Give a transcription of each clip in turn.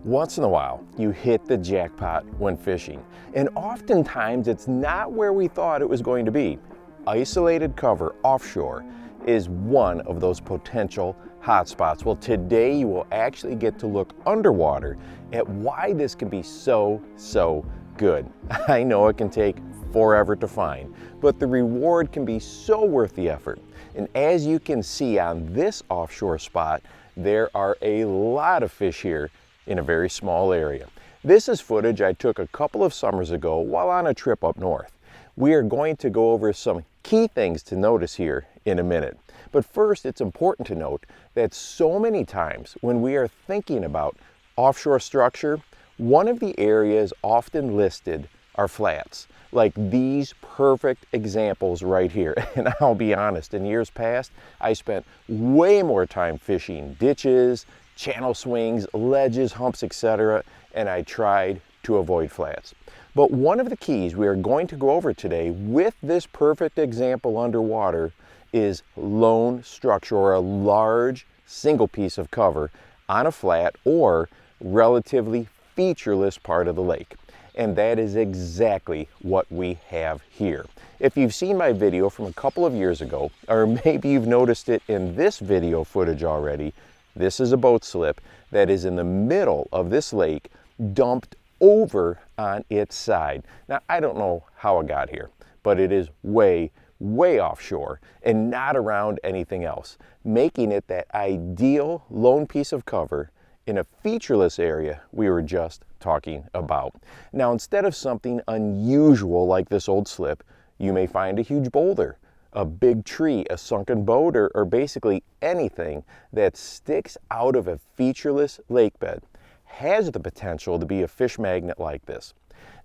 Once in a while, you hit the jackpot when fishing, and oftentimes it's not where we thought it was going to be. Isolated cover offshore is one of those potential hotspots. Well, today you will actually get to look underwater at why this can be so good. I know it can take forever to find, but the reward can be so worth the effort. And as you can see on this offshore spot, there are a lot of fish here in a very small area. This is footage I took a couple of summers ago while on a trip up north. We are going to go over some key things to notice here in a minute. But first, it's important to note that so many times when we are thinking about offshore structure, one of the areas often listed are flats, like these perfect examples right here. And I'll be honest, in years past, I spent way more time fishing ditches, channel swings, ledges, humps, etc., and I tried to avoid flats. But one of the keys we are going to go over today with this perfect example underwater is lone structure, or a large single piece of cover on a flat or relatively featureless part of the lake. And that is exactly what we have here. If you've seen my video from a couple of years ago, or maybe you've noticed it in this video footage already, this is a boat slip that is in the middle of this lake, dumped over on its side. Now, I don't know how it got here, but it is way offshore and not around anything else, making it that ideal lone piece of cover in a featureless area we were just talking about. Now, instead of something unusual like this old slip, you may find a huge boulder, a big tree, a sunken boat, or basically anything that sticks out of a featureless lake bed has the potential to be a fish magnet like this.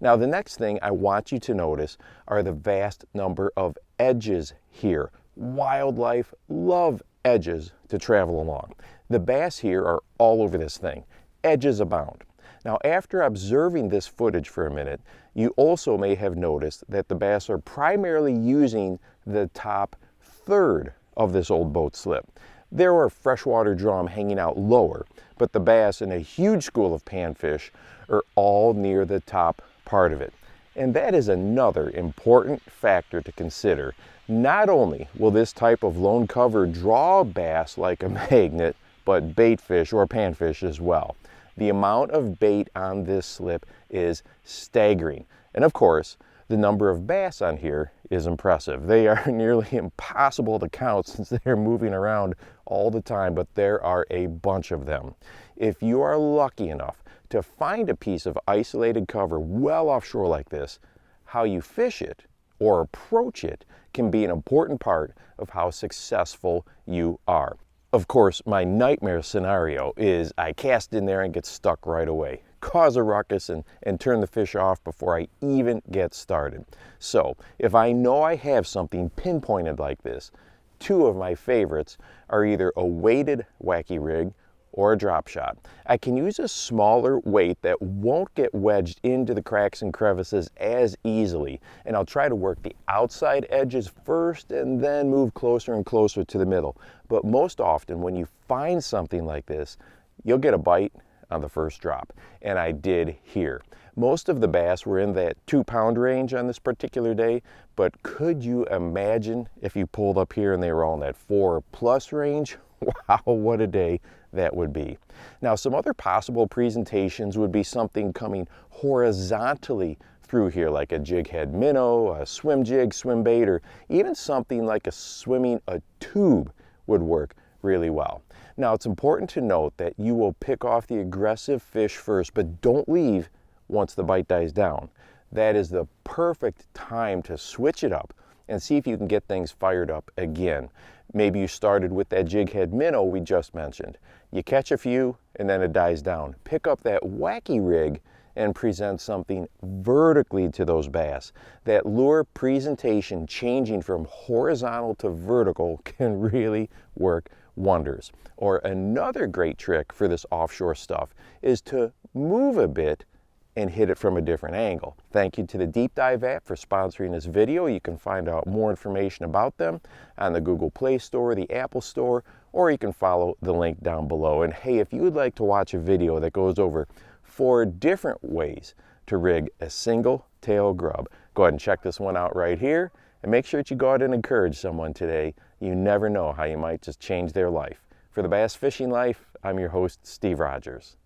Now, the next thing I want you to notice are the vast number of edges here. Wildlife love edges to travel along. The bass here are all over this thing. Edges abound. Now, after observing this footage for a minute, you also may have noticed that the bass are primarily using the top third of this old boat slip. There are freshwater drum hanging out lower, but the bass and a huge school of panfish are all near the top part of it. And that is another important factor to consider. Not only will this type of lone cover draw bass like a magnet, but baitfish or panfish as well. The amount of bait on this slip is staggering. And of course, the number of bass on here is impressive. They are nearly impossible to count since they're moving around all the time, but there are a bunch of them. If you are lucky enough to find a piece of isolated cover well offshore like this, how you fish it or approach it can be an important part of how successful you are. Of course, my nightmare scenario is I cast in there and get stuck right away, cause a ruckus and turn the fish off before I even get started. So if I know I have something pinpointed like this, two of my favorites are either a weighted wacky rig or a drop shot. I can use a smaller weight that won't get wedged into the cracks and crevices as easily, and I'll try to work the outside edges first and then move closer and closer to the middle. But most often when you find something like this, you'll get a bite on the first drop, and I did here. Most of the bass were in that 2-pound range on this particular day, but could you imagine if you pulled up here and they were all in that 4+ range? Wow, what a day that would be. Now, some other possible presentations would be something coming horizontally through here, like a jighead minnow, a swim jig, swim bait, or even something like a tube would work really well. Now, it's important to note that you will pick off the aggressive fish first, but don't leave once the bite dies down. That is the perfect time to switch it up and see if you can get things fired up again. Maybe you started with that jighead minnow we just mentioned. You catch a few and then it dies down. Pick up that wacky rig and present something vertically to those bass. That lure presentation changing from horizontal to vertical can really work wonders. Or another great trick for this offshore stuff is to move a bit and hit it from a different angle. Thank you to the Deep Dive app for sponsoring this video. You can find out more information about them on the Google Play Store, the Apple Store, or you can follow the link down below. And hey, if you would like to watch a video that goes over 4 different ways to rig a single tail grub, go ahead and check this one out right here, and make sure that you go out and encourage someone today. You never know how you might just change their life. For the Bass Fishing Life, I'm your host, Steve Rogers.